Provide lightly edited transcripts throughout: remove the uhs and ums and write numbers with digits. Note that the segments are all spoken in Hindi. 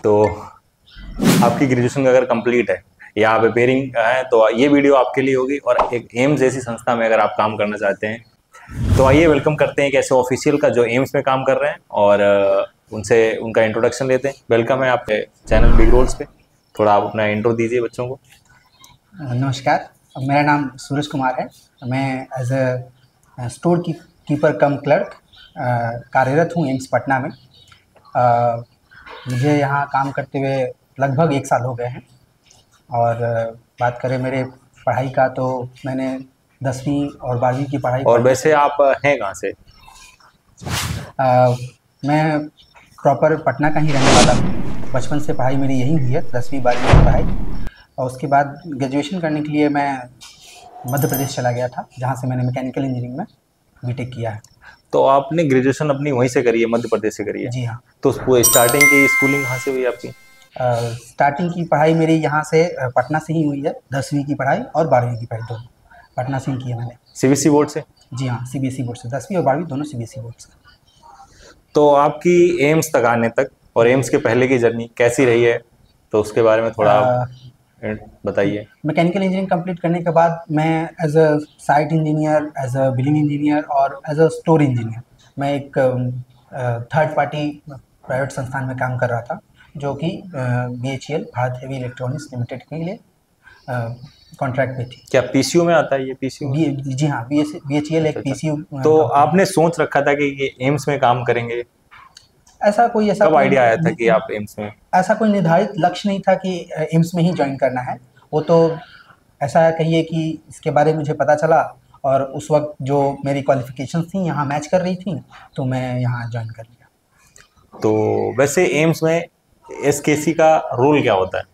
तो आपकी ग्रेजुएशन अगर कंप्लीट है या आप अपेयरिंग है तो ये वीडियो आपके लिए होगी। और एक एम्स जैसी संस्था में अगर आप काम करना चाहते हैं तो आइए वेलकम करते हैं एक ऐसे ऑफिशियल का जो एम्स में काम कर रहे हैं और उनसे उनका इंट्रोडक्शन लेते हैं। वेलकम है आपके चैनल बिग रोल्स पे। थोड़ा आप अपना इंट्रो दीजिए बच्चों को। नमस्कार, मेरा नाम सूरज कुमार है। मैं as a store keeper cum clerk कार्यरत हूँ एम्स पटना में। मुझे यहाँ काम करते हुए लगभग 1 साल हो गए हैं। और बात करें मेरे पढ़ाई का तो मैंने 10वीं और 12वीं की पढ़ाई। और वैसे आप हैं कहाँ से? मैं प्रॉपर पटना का ही रहने वाला हूँ। बचपन से पढ़ाई मेरी यहीं हुई है, 10वीं 12वीं की पढ़ाई। और उसके बाद ग्रेजुएशन करने के लिए मैं मध्य प्रदेश चला गया था, जहाँ से मैंने मैकेनिकल इंजीनियरिंग में बीटेक किया है। तो आपने ग्रेजुएशन अपनी वहीं से करी है, मध्य प्रदेश से करी है? जी हाँ। तो स्टार्टिंग की स्कूलिंग कहाँ से हुई आपकी? स्टार्टिंग की पढ़ाई मेरी यहाँ से पटना से ही हुई है। 10वीं की पढ़ाई और 12वीं की पढ़ाई दोनों पटना से ही की है मैंने। सीबीएसई बोर्ड से? जी हाँ, सीबीएसई बोर्ड से। 10वीं और 12वीं दोनों सीबीएसई बोर्ड से। तो आपकी एम्स तक आने तक और एम्स के पहले की जर्नी कैसी रही है, तो उसके बारे में थोड़ा बताइए। मैकेनिकल इंजीनियरिंग कंप्लीट करने के बाद मैं as a site engineer, as a billing engineer और एज अ स्टोर इंजीनियर मैं एक थर्ड पार्टी प्राइवेट संस्थान में काम कर रहा था, जो कि BHEL Bharat heavy electronics limited के लिए कॉन्ट्रैक्ट पे थी। क्या पीसीयू में आता है ये? पीसीयू? जी हाँ, BHEL एक PCU। तो आपने सोच रखा था कि ये एम्स में काम करेंगे? ऐसा कब आइडिया आया था कि आप एम्स में? ऐसा कोई निर्धारित लक्ष्य नहीं था कि एम्स में ही ज्वाइन करना है। वो तो ऐसा कहिए कि इसके बारे में मुझे पता चला और उस वक्त जो मेरी क्वालिफिकेशंस थी यहाँ मैच कर रही थी, तो मैं यहाँ ज्वाइन कर लिया। तो वैसे एम्स में एसकेसी का रोल क्या होता है?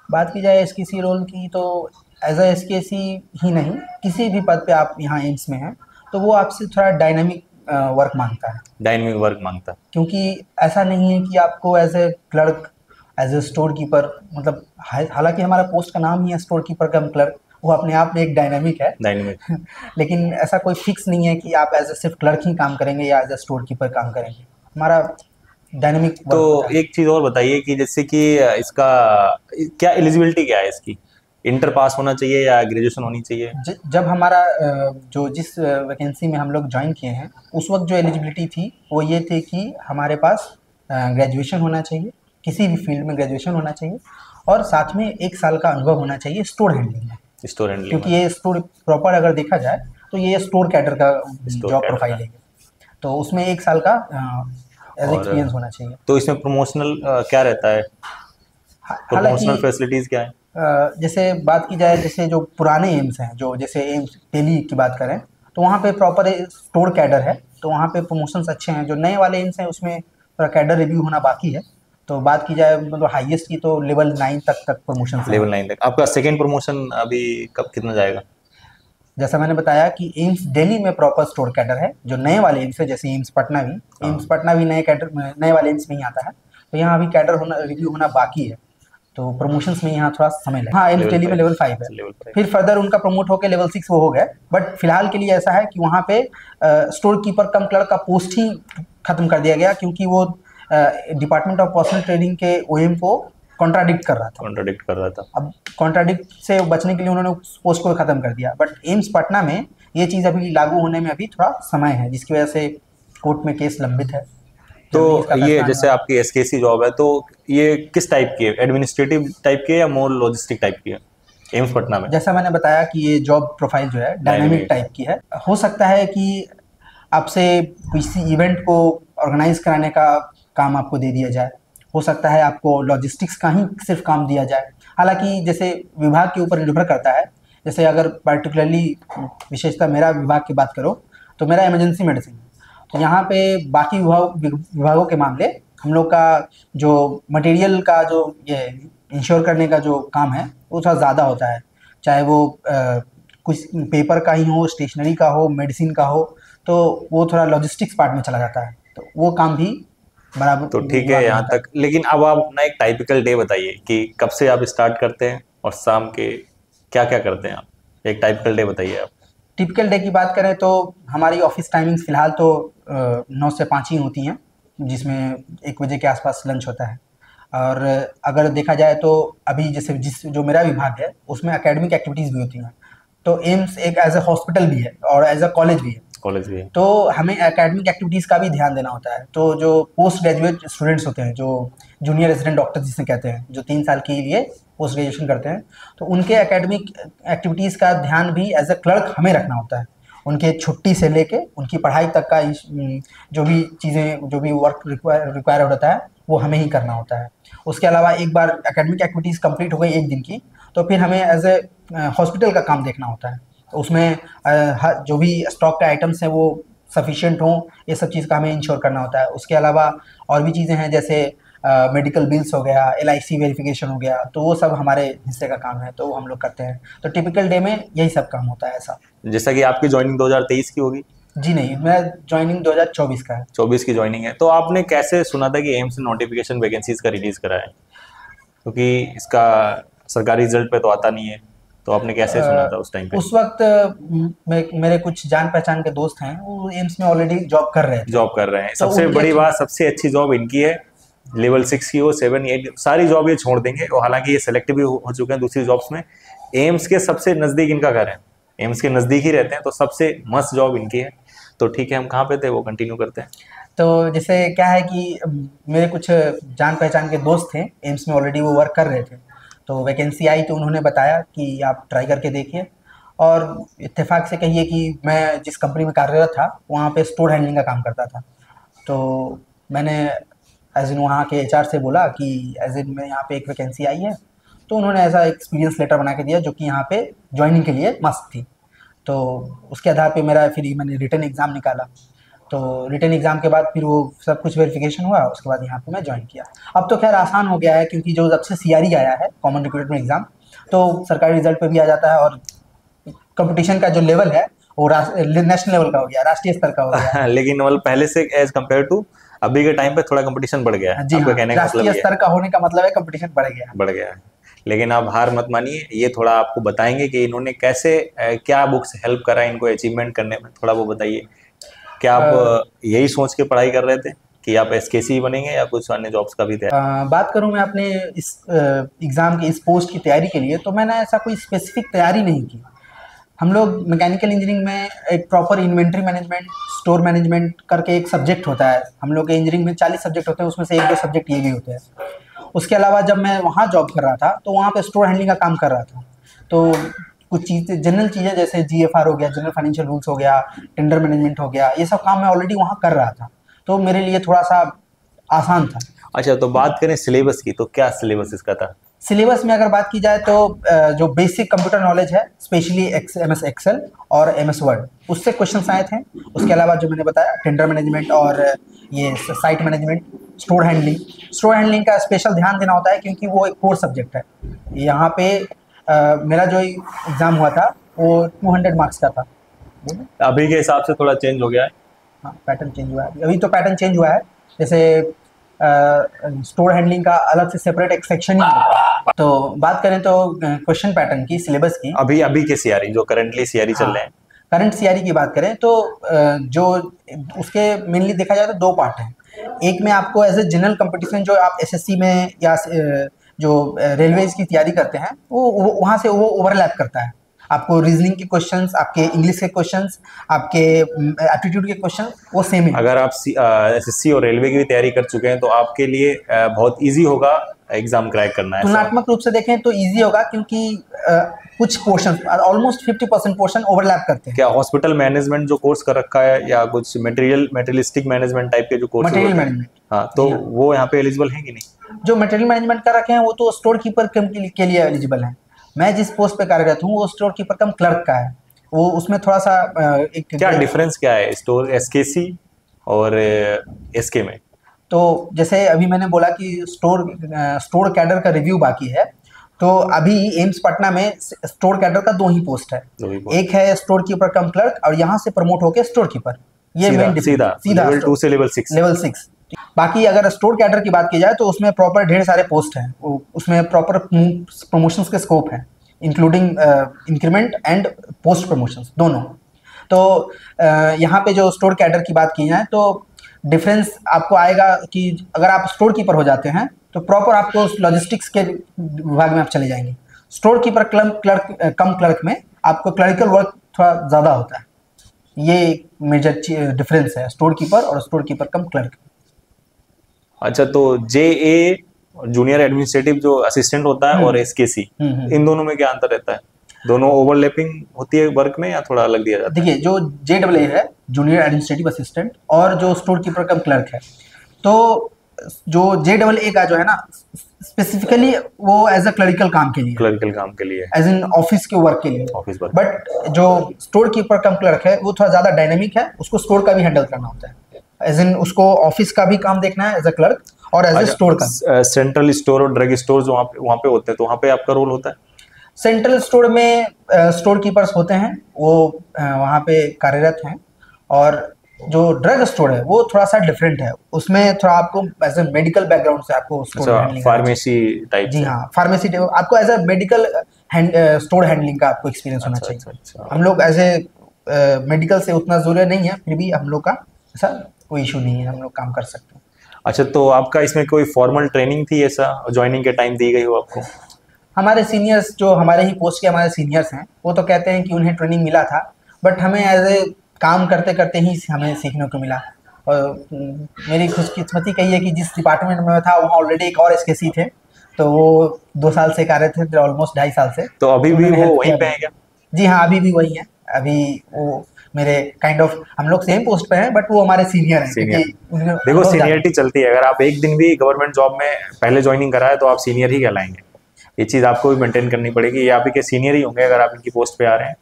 बात की जाए एसकेसी रोल की, तो एज अ एसकेसी ही नहीं, किसी भी पद पे आप यहाँ एम्स में हैं तो वो आपसे थोड़ा डायनामिक वर्क मांगता है। डायनामिक वर्क मांगता है, क्योंकि ऐसा नहीं है कि आपको as a clerk, as a store keeper, मतलब हालांकि हमारा पोस्ट का नाम ही है स्टोर कीपर कम क्लर्क, वो अपने आप में एक डायनामिक है। लेकिन ऐसा कोई फिक्स नहीं है कि आप एज ए सिर्फ क्लर्क ही काम करेंगे या एज ए स्टोर कीपर काम करेंगे। हमारा डायनामिक। तो एक चीज़ और बताइए कि जैसे कि इसका क्या एलिजिबिलिटी क्या है इसकी? इंटर पास होना चाहिए या ग्रेजुएशन होनी चाहिए? जब हमारा जिस वैकेंसी में हम लोग ज्वाइन किए हैं उस वक्त जो एलिजिबिलिटी थी वो ये थे कि हमारे पास ग्रेजुएशन होना चाहिए, किसी भी फील्ड में ग्रेजुएशन होना चाहिए, और साथ में 1 साल का अनुभव होना चाहिए स्टोर हैंडलिंग में। स्टोर हैंडलिंग, क्योंकि ये स्टोर प्रॉपर अगर देखा जाए तो ये स्टोर कैडर का जॉब प्रोफाइल है, तो उसमें 1 साल का एज एक्सपीरियंस होना चाहिए। तो इसमें प्रमोशनल क्या रहता है? प्रमोशनल फैसिलिटीज क्या है? जैसे बात की जाए, जैसे जो पुराने एम्स हैं, जो जैसे एम्स दिल्ली की बात करें तो वहाँ पे प्रॉपर स्टोर कैडर है, तो वहाँ पे प्रमोशंस अच्छे हैं। जो नए वाले एम्स हैं उसमें थोड़ा कैडर रिव्यू होना बाकी है। तो बात की जाए मतलब हाईएस्ट की तो लेवल 9 तक प्रमोशन। लेवल 9 तक आपका सेकेंड प्रमोशन अभी कब कितना जाएगा? जैसा मैंने बताया कि एम्स दिल्ली में प्रॉपर स्टोर कैडर है। जो नए वाले एम्स है, जैसे एम्स पटना भी नए वाले एम्स में ही आता है, तो यहाँ अभी कैडर होना, रिव्यू होना बाकी है, तो प्रमोशंस में यहाँ थोड़ा समय लगेगा। हाँ, एम्स दिल्ली में लेवल 5 है, फिर फर्दर उनका प्रमोट होकर लेवल 6 वो हो गया। बट फिलहाल के लिए ऐसा है कि वहाँ पे स्टोर कीपर कम क्लर्क का पोस्ट ही खत्म कर दिया गया, क्योंकि वो डिपार्टमेंट ऑफ पर्सनल ट्रेनिंग के OM को कॉन्ट्राडिक्ट कर रहा था। अब कॉन्ट्राडिक्ट से बचने के लिए उन्होंने उस पोस्ट को खत्म कर दिया। बट एम्स पटना में ये चीज़ अभी लागू होने में अभी थोड़ा समय है, जिसकी वजह से कोर्ट में केस लंबित है। तो ये जैसे आपकी एसकेसी जॉब है, तो ये किस टाइप की है? एडमिनिस्ट्रेटिव टाइप की है या मोर लॉजिस्टिक टाइप की है एम्स पटना में? जैसा मैंने बताया कि ये जॉब प्रोफाइल जो है डायनामिक टाइप की है। हो सकता है कि आपसे किसी इवेंट को ऑर्गेनाइज कराने का काम आपको दे दिया जाए, हो सकता है आपको लॉजिस्टिक्स का ही सिर्फ काम दिया जाए। हालांकि जैसे विभाग के ऊपर निर्भर करता है। जैसे अगर पर्टिकुलरली विशेषता मेरा विभाग की बात करो तो मेरा इमरजेंसी मेडिसिन, तो यहाँ पे बाकी विभागों के मामले हम लोग का जो मटेरियल का जो ये इंश्योर करने का जो काम है वो थोड़ा ज़्यादा होता है। चाहे वो कुछ पेपर का ही हो, स्टेशनरी का हो, मेडिसिन का हो, तो वो थोड़ा लॉजिस्टिक्स पार्ट में चला जाता है, तो वो काम भी बराबर। तो ठीक है यहाँ तक। लेकिन अब आप अपना एक टाइपिकल डे बताइए कि कब से आप स्टार्ट करते हैं और शाम के क्या क्या करते हैं आप? एक टाइपिकल डे बताइए आप। टिपिकल डे की बात करें तो हमारी ऑफिस टाइमिंग्स फिलहाल तो 9 से 5 ही होती हैं, जिसमें 1 बजे के आसपास लंच होता है। और अगर देखा जाए तो अभी जैसे जो मेरा विभाग है उसमें एकेडमिक एक्टिविटीज़ भी होती हैं। तो एम्स एक एज ए हॉस्पिटल भी है और एज ए कॉलेज भी है। कॉलेज भी है। तो हमें एकेडमिक एक्टिविटीज़ का भी ध्यान देना होता है। तो जो पोस्ट ग्रेजुएट स्टूडेंट्स होते हैं, जो जूनियर रेजिडेंट डॉक्टर जिसे कहते हैं, जो 3 साल के लिए पोस्ट ग्रेजुएशन करते हैं, तो उनके एकेडमिक एक्टिविटीज़ का ध्यान भी एज ए क्लर्क हमें रखना होता है। उनके छुट्टी से लेके उनकी पढ़ाई तक का जो भी चीज़ें, जो भी वर्क रिक्वायर होता है वो हमें ही करना होता है। उसके अलावा एक बार एकेडमिक एक्टिविटीज़ कंप्लीट हो गई एक दिन की, तो फिर हमें एज ए हॉस्पिटल का काम देखना होता है। तो उसमें जो भी स्टॉक के आइटम्स हैं वो सफिशिएंट हों, ये सब चीज़ का हमें इंश्योर करना होता है। उसके अलावा और भी चीज़ें हैं, जैसे मेडिकल बिल्स हो गया, LIC वेरिफिकेशन हो गया, तो वो सब हमारे हिस्से का काम है, तो वो हम लोग करते हैं। तो टिपिकल डे में यही सब काम होता है ऐसा। जैसा कि आपकी ज्वाइनिंग 2023 की होगी? जी नहीं, मैं ज्वाइनिंग 2024 का है। 24 की ज्वाइनिंग है। तो आपने कैसे सुना था कि एम्स ने नोटिफिकेशन वैकेंसीज का रिलीज करा है? क्योंकि इसका सरकारी रिजल्ट पे तो आता नहीं है, तो आपने कैसे सुना था उस टाइम पे? उस वक्त मेरे कुछ जान पहचान के दोस्त हैं, वो एम्स में ऑलरेडी जॉब कर रहे थे। जॉब कर रहे हैं। तो सबसे बड़ी बात, सबसे अच्छी जॉब इनकी है। लेवल 6 की हो, 7, 8 सारी जॉब ये छोड़ देंगे, और हालांकि ये सेलेक्ट भी हो चुके हैं दूसरी जॉब्स में। एम्स के सबसे नज़दीक इनका घर है, एम्स के नज़दीक ही रहते हैं, तो सबसे मस्त जॉब इनकी है। तो ठीक है, हम कहाँ पे थे वो कंटिन्यू करते हैं। तो जैसे क्या है कि मेरे कुछ जान पहचान के दोस्त थे, एम्स में ऑलरेडी वो वर्क कर रहे थे। तो वैकेंसी आई तो उन्होंने बताया कि आप ट्राई करके देखिए। और इत्तेफाक से कहिए कि मैं जिस कंपनी में कार्यरत था वहाँ पे स्टोर हैंडलिंग का काम करता था। तो मैंने एज इन वहाँ के HR से बोला कि एज इन मैं यहाँ पे एक वैकेंसी आई है। तो उन्होंने ऐसा एक्सपीरियंस लेटर बना के दिया जो कि यहाँ पे ज्वाइनिंग के लिए मस्त थी। तो उसके आधार पे मैंने रिटन एग्ज़ाम निकाला। तो रिटन एग्ज़ाम के बाद फिर वो सब कुछ वेरिफिकेशन हुआ, उसके बाद यहाँ पे मैं ज्वाइन किया। अब तो खैर आसान हो गया है, क्योंकि जो जब से CRE आया है, कॉमन रिक्रूटमेंट एग्ज़ाम, तो सरकारी रिजल्ट पे भी आ जाता है, और कंपटीशन का जो लेवल है वो नेशनल लेवल का हो गया, राष्ट्रीय स्तर का हो गया। लेकिन मतलब पहले से एज कम्पेयर टू अभी के टाइम पे थोड़ा कंपटीशन बढ़ गया है। जी हाँ, कहने का मतलब राष्ट्रीय स्तर का होने का मतलब है कंपटीशन बढ़ गया है। लेकिन आप हार मत मानिए, ये थोड़ा आपको बताएंगे कि इन्होंने कैसे क्या बुक्स हेल्प करा इनको अचीवमेंट करने में, थोड़ा वो बताइए। क्या आप यही सोच के पढ़ाई कर रहे थे कि आप SKC बनेंगे, या कुछ अन्य जॉब्स का भी तैयारी? बात करूं मैं अपने इस एग्ज़ाम की, इस पोस्ट की तैयारी के लिए, तो मैंने ऐसा कोई स्पेसिफिक तैयारी नहीं की। हम लोग मैकेनिकल इंजीनियरिंग में एक proper inventory management, store management करके एक सब्जेक्ट होता है। हम लोग के इंजीनियरिंग में 40 सब्जेक्ट होते हैं, उसमें से 1-2 सब्जेक्ट ये भी होते हैं। उसके अलावा जब मैं वहाँ जॉब कर रहा था तो वहाँ पे स्टोर हैंडलिंग का काम कर रहा था। तो कुछ चीज़ें, जनरल चीज़ें, जैसे GFR हो गया, जनरल फाइनेंशियल रूल्स हो गया, टेंडर मैनेजमेंट हो गया, ये सब काम मैं ऑलरेडी वहाँ कर रहा था, तो मेरे लिए थोड़ा सा आसान था। अच्छा, तो बात करें सिलेबस की, तो क्या सिलेबस इसका था? सिलेबस में अगर बात की जाए तो जो बेसिक कंप्यूटर नॉलेज है, स्पेशली MS एक्सेल और MS वर्ड, उससे क्वेश्चंस आए थे। उसके अलावा जो मैंने बताया, टेंडर मैनेजमेंट और ये साइट मैनेजमेंट, स्टोर हैंडलिंग का स्पेशल ध्यान देना होता है, क्योंकि वो एक कोर सब्जेक्ट है। यहाँ पे मेरा जो एग्ज़ाम हुआ था वो 200 मार्क्स का था। अभी के हिसाब से थोड़ा चेंज हो गया है। हाँ, पैटर्न चेंज हुआ है, अभी तो पैटर्न चेंज हुआ है। जैसे स्टोर हैंडलिंग का अलग से सेपरेट एक सेक्शन ही है। तो बात करें तो क्वेश्चन पैटर्न की, सिलेबस की, अभी के CRE जो करंटली CRE चल रहे हैं, करंट CRE की बात करें तो जो उसके मेनली देखा जाए तो 2 पार्ट हैं। एक में आपको एज ए जनरल कंपटीशन, जो आप SSC में या जो रेलवेज की तैयारी करते हैं, वो वहाँ से वो ओवरलैप करता है। आपको रीजनिंग के क्वेश्चंस, आपके इंग्लिश के क्वेश्चंस, आपके एप्टीट्यूड के क्वेश्चन वो सेम है। अगर आप SSC और रेलवे की भी तैयारी कर चुके हैं तो आपके लिए बहुत इजी होगा एग्जाम क्रैक करना है। तुलनात्मक रूप से देखें तो इजी होगा, क्योंकि कुछ पोर्शन, ऑलमोस्ट 50% पोर्शन ओवरलैप करते हैं। क्या हॉस्पिटल मैनेजमेंट जो कोर्स कर रखा है, या कुछ मटेरियलिस्टिक मैनेजमेंट टाइप के जो कोर्स, मटेरियल मैनेजमेंट, हाँ, तो वो यहाँ पे एलिजिबल है कि नहीं? जो मटेरियल मैनेजमेंट कर रखे हैं वो तो स्टोर कीपर के लिए एलिजिबल है। मैं जिस पोस्ट पे कार्यरत हूँ वो स्टोर कीपर कम क्लर्क का है। वो उसमें थोड़ा सा एक क्या डिफरेंस क्या है स्टोर SKC और SK में? तो जैसे अभी मैंने बोला कि स्टोर कैडर का रिव्यू बाकी है, तो अभी एम्स पटना में स्टोर कैडर का 2 ही पोस्ट है। एक है स्टोर कीपर कम क्लर्क, और यहाँ से प्रमोट होके स्टोर कीपर। ये सीधा लेवल 2 से लेवल 6। बाकी अगर स्टोर कैडर की बात की जाए तो उसमें प्रॉपर ढेर सारे पोस्ट हैं, उसमें प्रॉपर प्रमोशंस के स्कोप हैं, including increment and post promotions दोनों। तो यहाँ पे जो स्टोर कैडर की बात की जाए तो डिफरेंस आपको आएगा कि अगर आप स्टोर कीपर हो जाते हैं तो प्रॉपर आपको लॉजिस्टिक्स के विभाग में आप चले जाएंगे। स्टोर कीपर कम क्लर्क में आपको क्लरिकल वर्क थोड़ा ज़्यादा होता है। ये मेजर डिफरेंस है स्टोर कीपर और स्टोर कीपर कम क्लर्क। अच्छा, तो JA जूनियर एडमिनिस्ट्रेटिव जो असिस्टेंट होता है और SKC, इन दोनों में क्या अंतर रहता है? दोनों ओवरलैपिंग होती है वर्क में या थोड़ा अलग दिया जाता है? देखिए, जो JAA है जूनियर एडमिनिस्ट्रेटिव असिस्टेंट और जो स्टोर कीपर कम क्लर्क है, तो जो JAA का जो है ना स्पेसिफिकली वो एज अ क्लरिकल काम के लिए, एज इन ऑफिस के वर्क के लिए, ऑफिस वर्क। बट जो स्टोर कीपर कम क्लर्क है वो थोड़ा ज्यादा डायनेमिक है, उसको स्टोर का भी हैंडल करना होता है, एज इन उसको ऑफिस का भी काम देखना है एज अ क्लर्क और एज ए स्टोर का। सेंट्रल स्टोर और ड्रग स्टोर जो वहाँ पे होते हैं, तो वहाँ पे आपका रोल होता है? सेंट्रल स्टोर में स्टोर कीपर्स होते हैं, वो वहाँ पे कार्यरत हैं। और जो ड्रग स्टोर है वो थोड़ा सा डिफरेंट है, उसमें थोड़ा आपको एज ए मेडिकल बैकग्राउंड से आपको स्टोर हैंडलिंग, फार्मेसी टाइप। जी हाँ, फार्मेसी टाइप आपको as a medical store handling का आपको एक्सपीरियंस होना चाहिए। हम लोग एज ए मेडिकल से उतना जुड़े नहीं है, फिर भी हम लोग का ऐसा कोई इशू नहीं है, हम लोग काम कर सकते हैं। अच्छा, तो आपका इसमें कोई फॉर्मल ट्रेनिंग थी ऐसा ज्वाइनिंग के टाइम दी गई हो आपको? हमारे सीनियर्स, जो हमारे ही पोस्ट के हमारे सीनियर्स हैं, वो तो कहते हैं कि उन्हें ट्रेनिंग मिला था, बट हमें एज ए काम करते करते ही हमें सीखने को मिला। और मेरी खुशकिस्मती कही है कि जिस डिपार्टमेंट में मैं था वहाँ ऑलरेडी एक और SKC थे, तो वो 2 साल से कार्य थे, ऑलमोस्ट 2.5 साल से। तो अभी भी वो वहीं पे है क्या? जी हाँ, अभी भी वही है। अभी वो मेरे काइंड ऑफ हम लोग सेम पोस्ट पे हैं, बट वो हमारे सीनियर हैं। देखो, सीनियरिटी चलती है। अगर आप एक दिन भी गवर्नमेंट जॉब में पहले ज्वाइनिंग करा है तो आप सीनियर ही कहलाएंगे। ये चीज आपको भी मेंटेन करनी पड़ेगी। ये आप ही के सीनियर ही होंगे अगर आप इनकी पोस्ट पे आ रहे हैं।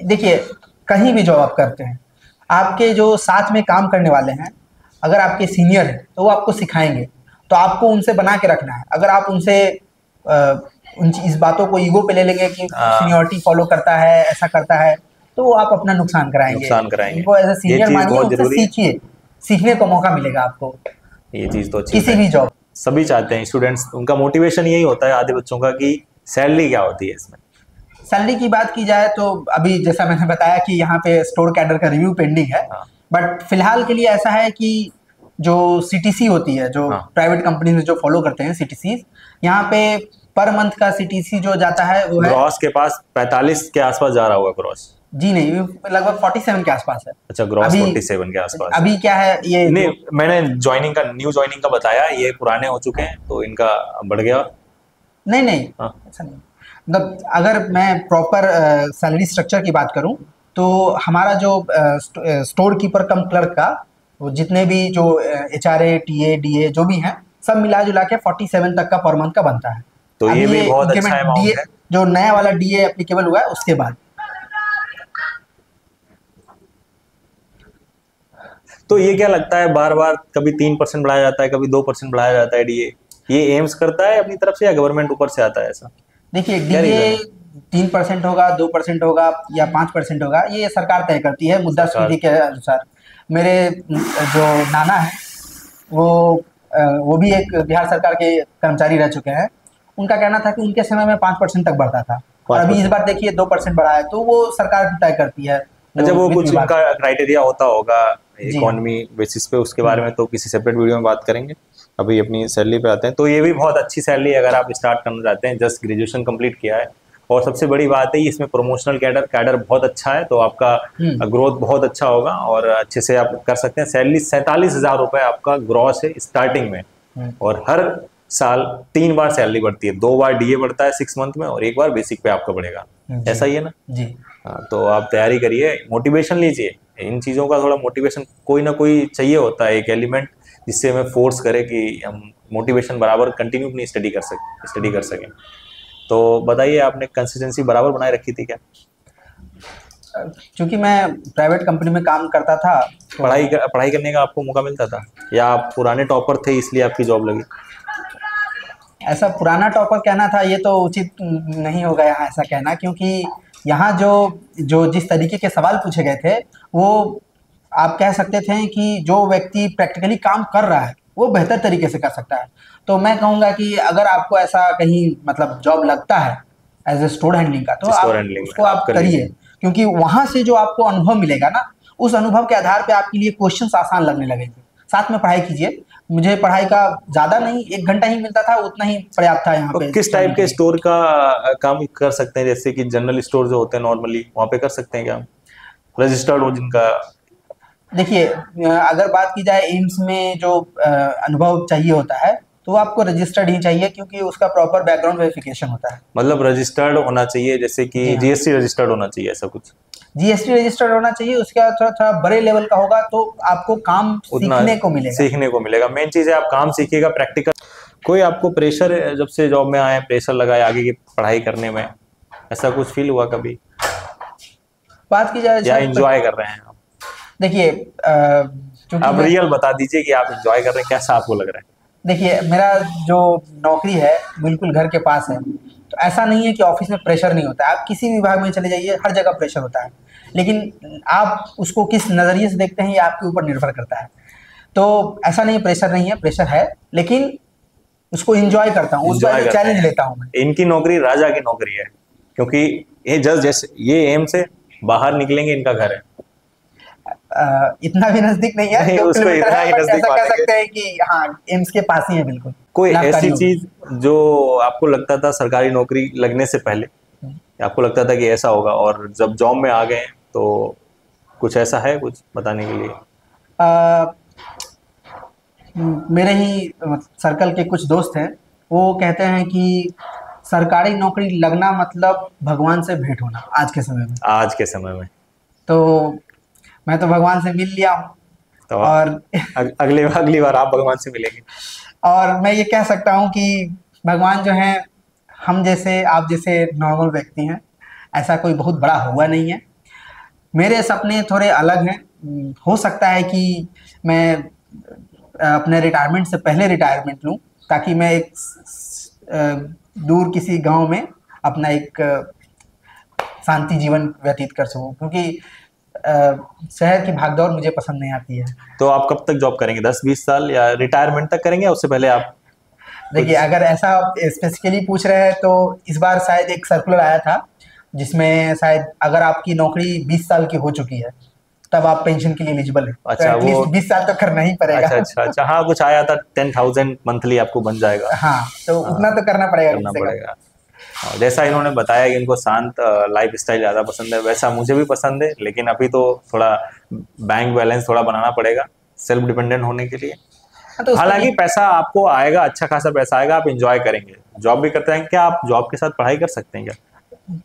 देखिए, कहीं भी जॉब आप करते हैं, आपके जो साथ में काम करने वाले हैं, अगर आपके सीनियर हैं तो वो आपको सिखाएंगे, तो आपको उनसे बना के रखना है। अगर आप उनसे इस बातों को ईगो पे ले लेंगे कि सीनियरिटी फॉलो करता है, ऐसा करता है, तो वो आप अपना नुकसान कराएंगे। इनको एज ए सीनियर मानिए, उनसे सीखिए, सीखने का मौका मिलेगा आपको। ये चीज तो अच्छी किसी भी जॉब सभी चाहते हैं स्टूडेंट्स, उनका मोटिवेशन यही होता है आधे बच्चों का कि सैलरी क्या होती है। इसमें सैलरी की बात की जाए तो अभी जैसा मैंने बताया कि यहाँ पे स्टोर कैडर का रिव्यू पेंडिंग है, बट फिलहाल के लिए ऐसा है कि जो CTC होती है, जो प्राइवेट कंपनी में जो फॉलो करते हैं CTC, यहाँ पे पर मंथ का CTC जो जाता है वो ग्रॉस के पास 45 के आसपास जा रहा होगा। ग्रॉस जी नहीं, लगभग 47 के आसपास है। अच्छा, ग्रॉस 47 के आसपास। अभी क्या है ये नहीं, मैंने न्यू ज्वाइनिंग का बताया, ये पुराने हो चुके हैं तो इनका बढ़ गया। नहीं ऐसा नहीं। मतलब अगर मैं प्रॉपर सैलरी स्ट्रक्चर की बात करूं तो हमारा जो स्टोर कीपर कम क्लर्क का वो जितने भी जो HRA TA DA जो भी हैं, सब मिला जुला के 47 तक का पर मंथ का बनता है। तो ये भी बहुत अच्छा अमाउंट है। जो नया वाला DA एप्लीकेबल हुआ है उसके बाद। तो ये क्या लगता है, बार बार कभी 3% बढ़ाया जाता है, कभी 2% बढ़ाया जाता है DA, ये एम्स करता है अपनी तरफ से या गवर्नमेंट ऊपर से आता है ऐसा? देखिए, DA 3% होगा, 2% होगा या 5% होगा, ये सरकार तय करती है मुद्रास्फीति के अनुसार। मेरे जो नाना है वो भी एक बिहार सरकार के कर्मचारी रह चुके हैं। उनका कहना था कि उनके समय में 5% तक बढ़ता था, और अभी इस बार देखिए 2% बढ़ा है, तो वो सरकार तय करती है। अच्छा, वो कुछ उनका क्राइटेरिया होता होगा इकोनॉमी बेसिस पे, उसके बारे में तो किसी सेपरेट वीडियो में बात करेंगे। अभी अपनी सैलरी पे आते हैं। तो ये भी बहुत अच्छी सैलरी है अगर आप स्टार्ट करना चाहते हैं, जस्ट ग्रेजुएशन कंप्लीट किया है। और सबसे बड़ी बात है इसमें प्रमोशनल कैडर बहुत अच्छा है, तो आपका ग्रोथ बहुत अच्छा होगा और अच्छे से आप कर सकते हैं। सैलरी 47,000 रुपए आपका ग्रॉस है स्टार्टिंग में, और हर साल 3 बार सैलरी बढ़ती है। 2 बार DA बढ़ता है 6 मंथ में, और 1 बार बेसिक पे आपका बढ़ेगा। ऐसा ही है ना जी? हाँ, तो आप तैयारी करिए, मोटिवेशन लीजिए। इन चीज़ों का थोड़ा मोटिवेशन कोई ना कोई चाहिए होता है, एक एलिमेंट जिससे हमें फोर्स करे कि हम मोटिवेशन बराबर कंटिन्यू अपनी स्टडी कर सकें। तो बताइए, आपने कंसिस्टेंसी बराबर बनाए रखी थी क्या? क्योंकि मैं प्राइवेट कंपनी में काम करता था, तो पढ़ाई करने का आपको मौका मिलता था, या आप पुराने टॉपर थे इसलिए आपकी जॉब लगी? ऐसा पुराना टॉपर कहना था ये तो उचित नहीं होगा यहाँ ऐसा कहना, क्योंकि यहाँ जो जिस तरीके के सवाल पूछे गए थे वो आप कह सकते थे कि जो व्यक्ति प्रैक्टिकली काम कर रहा है वो बेहतर तरीके से कर सकता है। तो मैं कहूँगा कि अगर आपको ऐसा कहीं मतलब जॉब लगता है एज ए स्टोर हैंडलिंग का, तो उसको आप करिए, क्योंकि वहाँ से जो आपको अनुभव मिलेगा ना, उस अनुभव के आधार पे आपके लिए क्वेश्चंस आसान लगने लगेंगे। साथ में पढ़ाई कीजिए। मुझे पढ़ाई का ज़्यादा नहीं, 1 घंटा ही मिलता था, उतना ही पर्याप्त था यहाँ पे। किस टाइप के स्टोर का काम कर सकते हैं, जैसे कि जनरल स्टोर जो होते हैं नॉर्मली, वहाँ पे कर सकते हैं क्या, रजिस्टर्ड हो जिनका? देखिए, अगर बात की जाए एम्स में जो अनुभव चाहिए होता है, तो आपको रजिस्टर्ड ही चाहिए, क्योंकि उसका प्रॉपर बैकग्राउंड वेरिफिकेशन होता है। मतलब रजिस्टर्ड होना चाहिए, जैसे कि जी हाँ। जीएसटी रजिस्टर्ड होना चाहिए, ऐसा कुछ? जीएसटी रजिस्टर्ड होना चाहिए। उसका थोड़ा थोड़ा बड़े लेवल का होगा तो आपको काम सीखने को मिलेगा। सीखने को मिलेगा, मेन चीज है आप काम सीखिएगा, प्रैक्टिकल। कोई आपको प्रेशर, जब से जॉब में आए, प्रेशर लगा है आगे की पढ़ाई करने में, ऐसा कुछ फील हुआ कभी? बात की जाए या एंजॉय कर रहे हैं आप? देखिए, आप रियल बता दीजिए कि आप एंजॉय कर रहे हैं, कैसा आपको लग रहा है? देखिए, मेरा जो नौकरी है बिल्कुल घर के पास है, तो ऐसा नहीं है कि ऑफिस में प्रेशर नहीं होता है। आप किसी भी विभाग में चले जाइए, हर जगह प्रेशर होता है, लेकिन आप उसको किस नज़रिए से देखते हैं ये आपके ऊपर निर्भर करता है। तो ऐसा नहीं, प्रेशर नहीं है, प्रेशर है, लेकिन उसको एंजॉय करता हूँ, उसका चैलेंज लेता हूँ मैं। इनकी नौकरी राजा की नौकरी है, क्योंकि ये जैसे ये एम से बाहर निकलेंगे इनका घर है। इतना भी नजदीक नहीं है, नहीं, 2 उसको किलोमीटर इतना है, ही बट नजदीक ऐसा कह मानेंगे। सकते हैं कि हाँ, एम्स के पास ही है बिल्कुल। कोई लाभकारी ऐसी होगी। चीज जो आपको लगता था सरकारी नौकरी लगने से पहले, आपको लगता था कि ऐसा होगा, और जब जॉब में आ गए तो कुछ ऐसा है कुछ बताने के लिए? मेरे ही सर्कल के कुछ दोस्त हैं, वो कहते हैं कि सरकारी नौकरी लगना मतलब भगवान से भेंट होना आज के समय में। आज के समय में तो मैं तो भगवान से मिल लिया हूँ, तो और अगली बार आप भगवान से मिलेंगे। और मैं ये कह सकता हूँ कि भगवान जो हैं, हम जैसे, आप जैसे नॉर्मल व्यक्ति हैं, ऐसा कोई बहुत बड़ा हुआ नहीं है। मेरे सपने थोड़े अलग हैं। हो सकता है कि मैं अपने रिटायरमेंट से पहले रिटायरमेंट लूँ, ताकि मैं एक दूर किसी गांव में अपना एक शांति जीवन व्यतीत कर सकूँ, क्योंकि शहर की भागदौड़ मुझे पसंद नहीं आती है। तो आप कब तक जॉब करेंगे, 10-20 साल, या रिटायरमेंट तक करेंगे, उससे पहले आप? देखिए, अगर ऐसा स्पेसिफिकली पूछ रहे हैं, तो इस बार शायद एक सर्कुलर आया था, जिसमें शायद अगर आपकी नौकरी 20 साल की हो चुकी है, तब आप पेंशन के लिए एलिजिबल है। अच्छा, तो एटलीस्ट 20 साल तो करना ही पड़ेगा। अच्छा, हाँ, कुछ आया था 10,000 मंथली आपको बन जाएगा। हाँ, तो उतना तो करना पड़ेगा। जैसा इन्होंने बताया कि इनको शांत लाइफ स्टाइल ज़्यादा पसंद है, वैसा मुझे भी पसंद है, लेकिन अभी तो थोड़ा बैंक बैलेंस थोड़ा बनाना पड़ेगा सेल्फ डिपेंडेंट होने के लिए। तो हालांकि पैसा आपको आएगा, अच्छा खासा पैसा आएगा, आप एंजॉय करेंगे। जॉब भी करते हैं क्या आप? जॉब के साथ पढ़ाई कर सकते हैं क्या?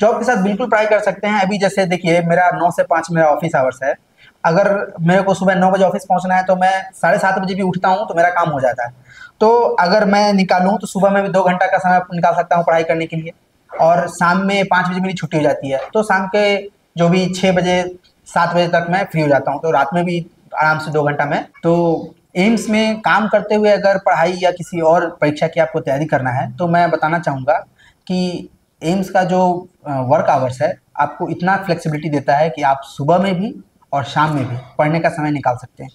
जॉब के साथ बिल्कुल पढ़ाई कर सकते हैं। अभी जैसे देखिए, मेरा 9 से 5 मेरा ऑफिस आवर्स है। अगर मेरे को सुबह 9 बजे ऑफिस पहुंचना है, तो मैं 7:30 बजे भी उठता हूं, तो मेरा काम हो जाता है। तो अगर मैं निकालूं तो सुबह में भी 2 घंटा का समय निकाल सकता हूं पढ़ाई करने के लिए, और शाम में 5 बजे मेरी छुट्टी हो जाती है। तो शाम के जो भी 6 बजे 7 बजे तक मैं फ्री हो जाता हूँ, तो रात में भी आराम से 2 घंटा में। तो एम्स में काम करते हुए अगर पढ़ाई या किसी और परीक्षा की आपको तैयारी करना है, तो मैं बताना चाहूँगा कि एम्स का जो वर्क आवर्स है, आपको इतना फ्लेक्सिबिलिटी देता है कि आप सुबह में भी और शाम में भी पढ़ने का समय निकाल सकते हैं।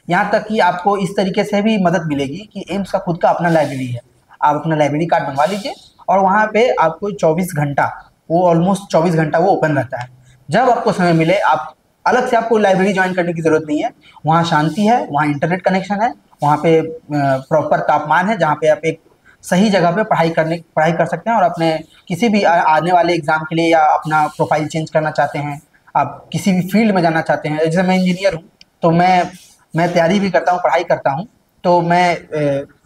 यहाँ तक कि आपको इस तरीके से भी मदद मिलेगी कि एम्स का खुद का अपना लाइब्रेरी है। आप अपना लाइब्रेरी कार्ड बनवा लीजिए, और वहाँ पे आपको 24 घंटा, वो ऑलमोस्ट 24 घंटा वो ओपन रहता है। जब आपको समय मिले, आप अलग से आपको लाइब्रेरी ज्वाइन करने की ज़रूरत नहीं है। वहाँ शांति है, वहाँ इंटरनेट कनेक्शन है, वहाँ पे प्रॉपर तापमान है, जहाँ पे आप एक सही जगह पे पढ़ाई कर सकते हैं, और अपने किसी भी आने वाले एग्ज़ाम के लिए, या अपना प्रोफाइल चेंज करना चाहते हैं, आप किसी भी फील्ड में जाना चाहते हैं। जैसे मैं इंजीनियर हूँ, तो मैं तैयारी भी करता हूँ, पढ़ाई करता हूँ। तो मैं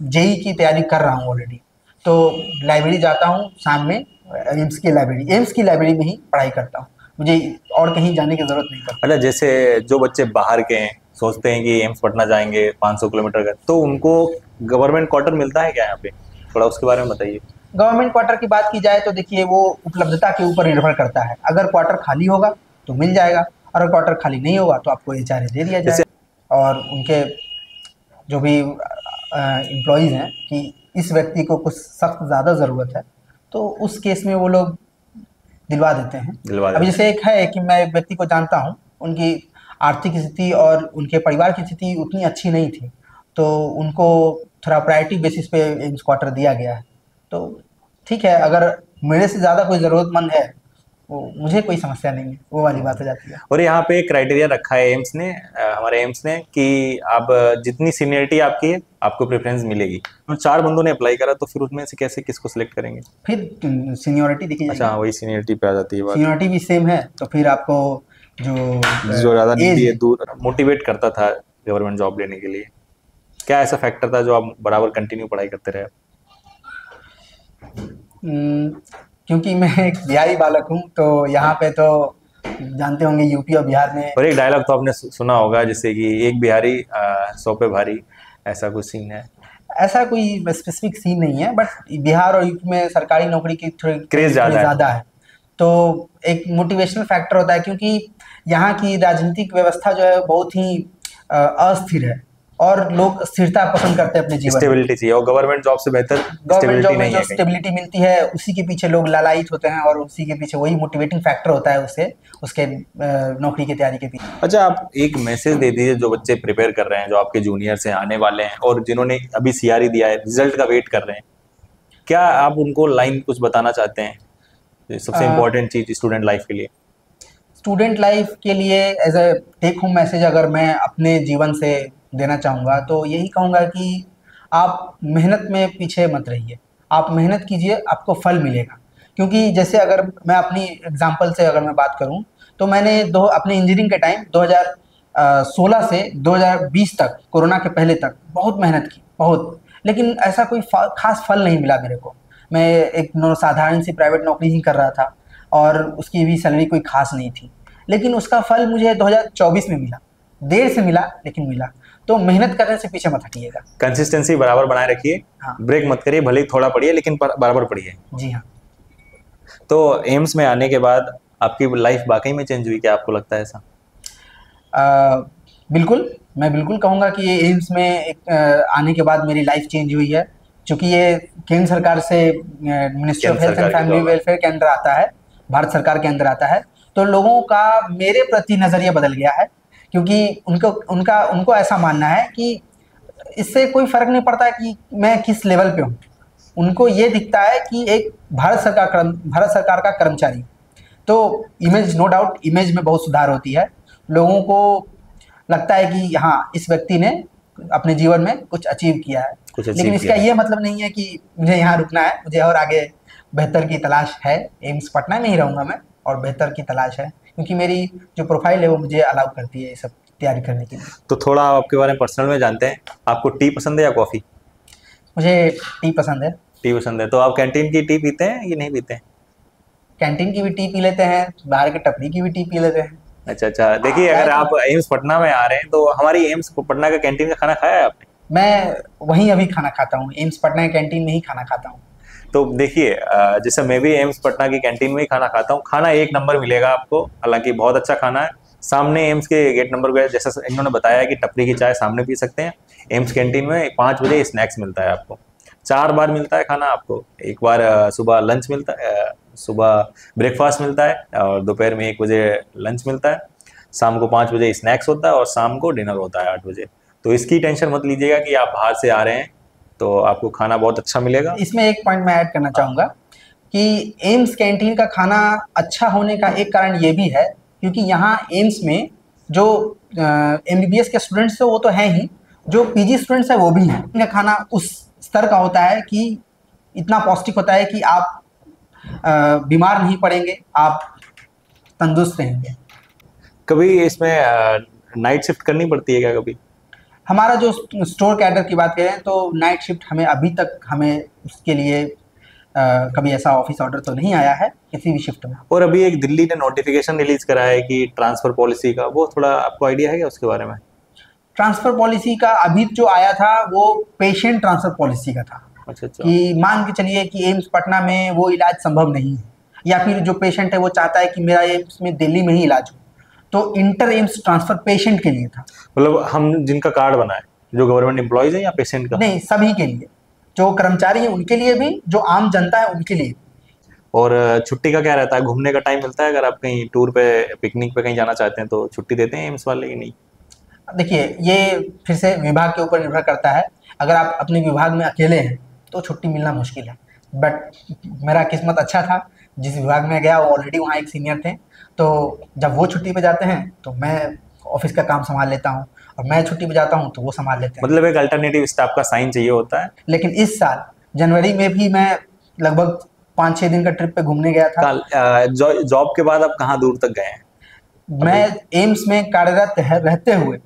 जेई की तैयारी कर रहा हूँ ऑलरेडी। तो लाइब्रेरी जाता हूँ शाम में, एम्स की लाइब्रेरी में ही पढ़ाई करता हूँ। मुझे और कहीं जाने की ज़रूरत नहीं पड़ती। अच्छा, जैसे जो बच्चे बाहर के हैं, सोचते हैं कि एम्स पटना जाएंगे 500 किलोमीटर का, तो उनको गवर्नमेंट क्वार्टर मिलता है क्या यहाँ पे? थोड़ा उसके बारे में बताइए। गवर्नमेंट क्वार्टर की बात की जाए तो देखिए, वो उपलब्धता के ऊपर निर्भर करता है। अगर क्वार्टर खाली होगा तो मिल जाएगा, और अगर क्वार्टर खाली नहीं होगा तो आपको एचआरए दे दिया जाएगा। और उनके जो भी एम्प्लॉयज़ हैं कि इस व्यक्ति को कुछ सख्त ज़्यादा ज़रूरत है, तो उस केस में वो लोग दिलवा देते हैं। अभी जैसे एक है कि मैं एक व्यक्ति को जानता हूँ, उनकी आर्थिक स्थिति और उनके परिवार की स्थिति उतनी अच्छी नहीं थी, तो उनको थोड़ा प्रायोरिटी बेसिस पे एम्स क्वार्टर दिया गया है। तो ठीक है, अगर मेरे से ज़्यादा कोई ज़रूरतमंद है मुझे कोई समस्या नहीं है, वो वाली बात हो जाती है। और यहाँ पे क्राइटेरिया रखा है एम्स ने, हमारे एम्स ने, कि आप जितनी सीनियरिटी आपकी है आपको प्रेफरेंस मिलेगी। तो 4 बंदों ने अप्लाई करा, तो फिर उसमें से कैसे किसको सिलेक्ट करेंगे? फिर सीनियोरिटी देखी अच्छा, जाएगी। वही सीनियरिटी पे आ जाती है बात। सीनियोरिटी भी सेम है, तो फिर आपको जो ज्यादा एज नीडी है, दूर मोटिवेट करता था गवर्नमेंट जॉब लेने के लिए, क्या ऐसा फैक्टर था जो आप बराबर कंटिन्यू पढ़ाई करते रहे? क्योंकि मैं एक बिहारी बालक हूँ, तो यहाँ पे तो जानते होंगे यूपी और बिहार में। और एक डायलॉग तो आपने सुना होगा, जैसे कि एक बिहारी 100 पे भारी, ऐसा कुछ सीन है। ऐसा कोई स्पेसिफिक सीन नहीं है, बट बिहार और यूपी में सरकारी नौकरी की थोड़ी क्रेज ज़्यादा है, तो एक मोटिवेशनल फैक्टर होता है, क्योंकि यहाँ की राजनीतिक व्यवस्था जो है बहुत ही अस्थिर है, और लोग स्थिरता पसंद करते हैं अपने जीवन में। स्टेबिलिटी चाहिए, और गवर्नमेंट जॉब से बेहतर गवर्नमेंट जॉब में नहीं जो है। स्टेबिलिटी मिलती है उसी के पीछे लोग लालायित होते हैं, और उसी के पीछे वही मोटिवेटिंग फैक्टर होता है उसे उसके नौकरी की तैयारी के पीछे। अच्छा, आप एक मैसेज दे दीजिए जो बच्चे प्रिपेयर कर रहे हैं, जो आपके जूनियर्स हैं, आने वाले हैं, और जिन्होंने अभी सीआरई दिया है, रिजल्ट का वेट कर रहे हैं, क्या आप उनको लाइन कुछ बताना चाहते हैं? सबसे इम्पोर्टेंट चीज स्टूडेंट लाइफ के लिए। स्टूडेंट लाइफ के लिए as a take home message अगर मैं अपने जीवन से देना चाहूँगा, तो यही कहूँगा कि आप मेहनत में पीछे मत रहिए, आप मेहनत कीजिए, आपको फल मिलेगा। क्योंकि जैसे अगर मैं अपनी एग्जांपल से अगर मैं बात करूँ, तो मैंने अपने इंजीनियरिंग के टाइम 2016 से 2020 तक, कोरोना के पहले तक बहुत मेहनत की, बहुत, लेकिन ऐसा कोई खास फल नहीं मिला मेरे को। मैं एक साधारण सी प्राइवेट नौकरी ही कर रहा था, और उसकी भी सैलरी कोई खास नहीं थी, लेकिन उसका फल मुझे 2024 में मिला। देर से मिला, लेकिन मिला। तो मेहनत करने से पीछे मत हटिएगा, कंसिस्टेंसी बराबर बनाए रखिए। हाँ। ब्रेक मत करिए, भले ही थोड़ा पढ़िए लेकिन बराबर पढ़िए। जी हाँ। तो एम्स में आने के बाद आपकी लाइफ वाकई में चेंज हुई, क्या आपको लगता है ऐसा? बिल्कुल, मैं बिल्कुल कहूँगा कि ये एम्स में आने के बाद मेरी लाइफ चेंज हुई है, क्योंकि ये केंद्र सरकार से ministry of health and family welfare के अंदर आता है, भारत सरकार के अंदर आता है। तो लोगों का मेरे प्रति नज़रिया बदल गया है, क्योंकि उनको ऐसा मानना है कि इससे कोई फ़र्क नहीं पड़ता कि मैं किस लेवल पे हूँ। उनको ये दिखता है कि एक भारत सरकार का कर्मचारी। तो इमेज, नो डाउट इमेज में बहुत सुधार होती है। लोगों को लगता है कि हाँ, इस व्यक्ति ने अपने जीवन में कुछ अचीव किया है। लेकिन इसका ये मतलब नहीं है कि मुझे यहाँ रुकना है, मुझे और आगे बेहतर की तलाश है। एम्स पटना में ही रहूँगा मैं, और बेहतर की तलाश है, क्योंकि मेरी जो प्रोफाइल है वो मुझे अलाउ करती है ये सब तैयारी करने के लिए। तो थोड़ा आपके बारे में पर्सनल में जानते हैं। आपको टी पसंद है या कॉफ़ी? मुझे टी पसंद है। टी पसंद है, तो आप कैंटीन की टी पीते हैं या नहीं पीते हैं? कैंटीन की भी टी पी लेते हैं, बाहर के टपरी की भी टी पी लेते हैं। अच्छा, देखिए, अगर आप एम्स पटना में आ रहे हैं, तो हमारी एम्स पटना का कैंटीन का खाना खाया है आपने? मैं वहीं अभी खाना खाता हूँ, एम्स पटना की कैंटीन में ही खाना खाता हूँ। तो देखिए, जैसे मैं भी एम्स पटना की कैंटीन में ही खाना खाता हूँ, खाना एक नंबर मिलेगा आपको, हालांकि बहुत अच्छा खाना है। सामने एम्स के गेट नंबर पे, जैसा इन्होंने बताया कि टपरी की चाय सामने पी सकते हैं। एम्स कैंटीन में 5 बजे स्नैक्स मिलता है आपको, 4 बार मिलता है खाना आपको। एक बार सुबह लंच मिलता है, सुबह ब्रेकफास्ट मिलता है, और दोपहर में 1 बजे लंच मिलता है। शाम को 5 बजे स्नैक्स होता है, और शाम को डिनर होता है 8 बजे। तो इसकी टेंशन मत लीजिएगा कि आप बाहर से आ रहे हैं, तो आपको खाना बहुत अच्छा मिलेगा। इसमें एक पॉइंट मैं ऐड करना चाहूँगा कि एम्स कैंटीन का खाना अच्छा होने का एक कारण ये भी है, क्योंकि यहाँ एम्स में जो MBBS के स्टूडेंट्स हैं वो तो हैं ही, जो PG स्टूडेंट्स हैं वो भी हैं। इनका खाना उस स्तर का होता है कि इतना पौष्टिक होता है कि आप बीमार नहीं पड़ेंगे, आप तंदुरुस्त रहेंगे। कभी इसमें नाइट शिफ्ट करनी पड़ती है क्या कभी? हमारा जो स्टोर कैडर की बात करें, तो नाइट शिफ्ट हमें उसके लिए कभी ऐसा ऑफिस ऑर्डर तो नहीं आया है किसी भी शिफ्ट में। और अभी एक दिल्ली ने नोटिफिकेशन रिलीज करा है कि ट्रांसफर पॉलिसी का, वो थोड़ा आपको आइडिया है क्या उसके बारे में? ट्रांसफर पॉलिसी का अभी जो आया था वो पेशेंट ट्रांसफर पॉलिसी का था। अच्छा। कि मान के चलिए कि एम्स पटना में वो इलाज संभव नहीं है, या फिर जो पेशेंट है वो चाहता है कि मेरा एम्स में दिल्ली में ही इलाज हो, तो इंटर एम्स ट्रांसफर पेशेंट के लिए था। मतलब हम जिनका कार्ड बना है, जो गवर्नमेंट एम्प्लॉइज है या पेशेंट का? नहीं, सभी के लिए, जो कर्मचारी है उनके लिए भी, जो आम जनता है उनके लिए। और छुट्टी का क्या रहता है? घूमने का टाइम मिलता है? अगर आप कहीं टूर पे, पिकनिक पे कहीं जाना चाहते हैं, तो छुट्टी देते हैं एम्स वाले कि नहीं? देखिए, ये फिर से विभाग के ऊपर निर्भर करता है। अगर आप अपने विभाग में अकेले हैं तो छुट्टी मिलना मुश्किल है, बट मेरा किस्मत अच्छा था, जिस विभाग में गया वो ऑलरेडी वहाँ एक सीनियर थे, तो जब वो छुट्टी पे जाते हैं तो मैं ऑफिस का काम संभाल लेता हूँ, और मैं छुट्टी पे जाता हूँ तो वो संभाल लेते हैं। मतलब एक अल्टरनेटिव स्टाफ का साइन चाहिए होता है। लेकिन इस साल जनवरी में भी मैं लगभग 5-6 दिन का ट्रिप पे घूमने गया था। जॉब के बाद आप कहाँ दूर तक गए हैं? मैं एम्स में कार्यरत रहते हुए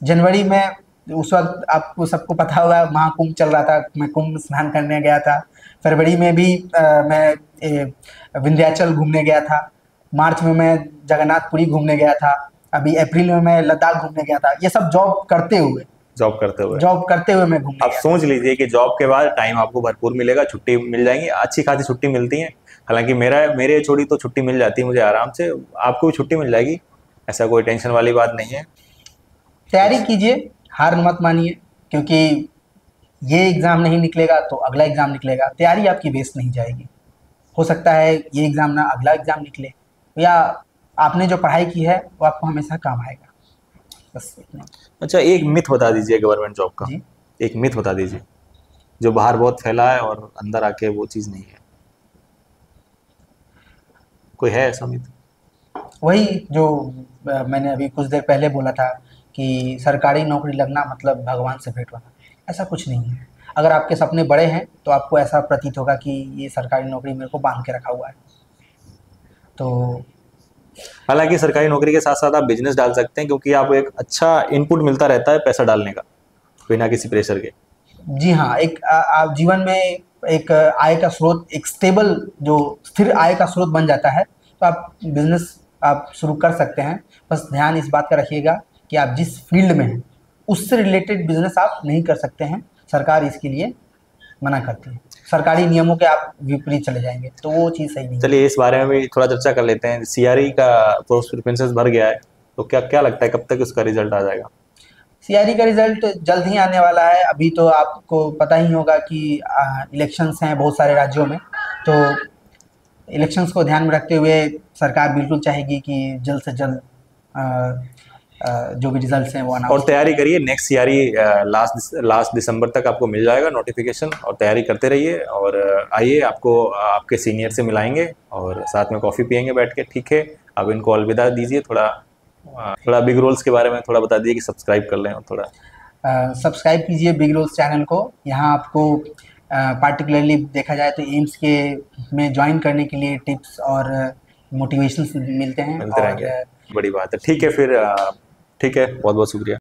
जनवरी में, उस वक्त आपको सबको पता होगा महाकुंभ चल रहा था, मैं कुंभ स्नान करने गया था। फरवरी में भी मैं विंध्याचल घूमने गया था। मार्च में मैं जगन्नाथपुरी घूमने गया था। अभी अप्रैल में मैं लद्दाख घूमने गया था। ये सब जॉब करते हुए मैं घूमने आप गया। सोच लीजिए कि जॉब के बाद टाइम आपको भरपूर मिलेगा, छुट्टी मिल जाएंगी, अच्छी खासी छुट्टी मिलती है। हालांकि मेरे छोड़ी तो छुट्टी मिल जाती है मुझे आराम से, आपको भी छुट्टी मिल जाएगी, ऐसा कोई टेंशन वाली बात नहीं है। तैयारी कीजिए, हार मत मानिए, क्योंकि ये एग्ज़ाम नहीं निकलेगा तो अगला एग्ज़ाम निकलेगा। तैयारी आपकी वेस्ट नहीं जाएगी। हो सकता है ये एग्ज़ाम ना अगला एग्ज़ाम निकले, या आपने जो पढ़ाई की है वो आपको हमेशा काम आएगा। बस इतना। अच्छा, एक मिथ बता दीजिए गवर्नमेंट जॉब का। जी। एक मिथ बता दीजिए जो बाहर बहुत फैला है और अंदर आके वो चीज़ नहीं है, कोई है ऐसा मिथ? वही जो मैंने अभी कुछ देर पहले बोला था कि सरकारी नौकरी लगना मतलब भगवान से भेंट होना। ऐसा कुछ नहीं है। अगर आपके सपने बड़े हैं तो आपको ऐसा प्रतीत होगा कि ये सरकारी नौकरी मेरे को बांध के रखा हुआ है। तो हालांकि सरकारी नौकरी के साथ साथ आप बिजनेस डाल सकते हैं, क्योंकि आपको एक अच्छा इनपुट मिलता रहता है पैसा डालने का, बिना किसी प्रेशर के। जी हाँ, एक आप जीवन में एक आय का स्रोत, एक स्टेबल जो स्थिर आय का स्रोत बन जाता है, तो आप बिजनेस आप शुरू कर सकते हैं। बस ध्यान इस बात का रखिएगा कि आप जिस फील्ड में हैं उससे रिलेटेड बिजनेस आप नहीं कर सकते हैं। सरकार इसके लिए मना करती है। सरकारी नियमों के आप विपरीत चले जाएंगे तो वो चीज़ सही नहीं है। चलिए इस बारे में भी थोड़ा चर्चा कर लेते हैं। सीआरई का पोस्ट प्रेफरेंसेस भर गया है, तो क्या क्या लगता है कब तक उसका रिजल्ट आ जाएगा? सीआरई का रिजल्ट जल्द ही आने वाला है। अभी तो आपको पता ही होगा कि इलेक्शंस हैं बहुत सारे राज्यों में, तो इलेक्शंस को ध्यान में रखते हुए सरकार बिल्कुल चाहेगी कि जल्द से जल्द जो भी रिजल्ट्स हैं वो और अनाउंस। तैयारी करिए, नेक्स्ट सीआरई लास्ट दिसंबर तक आपको मिल जाएगा नोटिफिकेशन, और तैयारी करते रहिए। और आइए, आपको आपके सीनियर से मिलाएंगे और साथ में कॉफ़ी पियेंगे बैठ के, ठीक है? अब इनको अलविदा दीजिए। थोड़ा बिग रोल्स के बारे में थोड़ा बता दीजिए कि सब्सक्राइब कर लें, और थोड़ा सब्सक्राइब कीजिए बिग रोल्स चैनल को। यहाँ आपको पार्टिकुलरली देखा जाए तो एम्स के में ज्वाइन करने के लिए टिप्स और मोटिवेशन मिलते हैं। मिलते रहेंगे, बड़ी बात है। ठीक है फिर, ठीक है, बहुत बहुत शुक्रिया।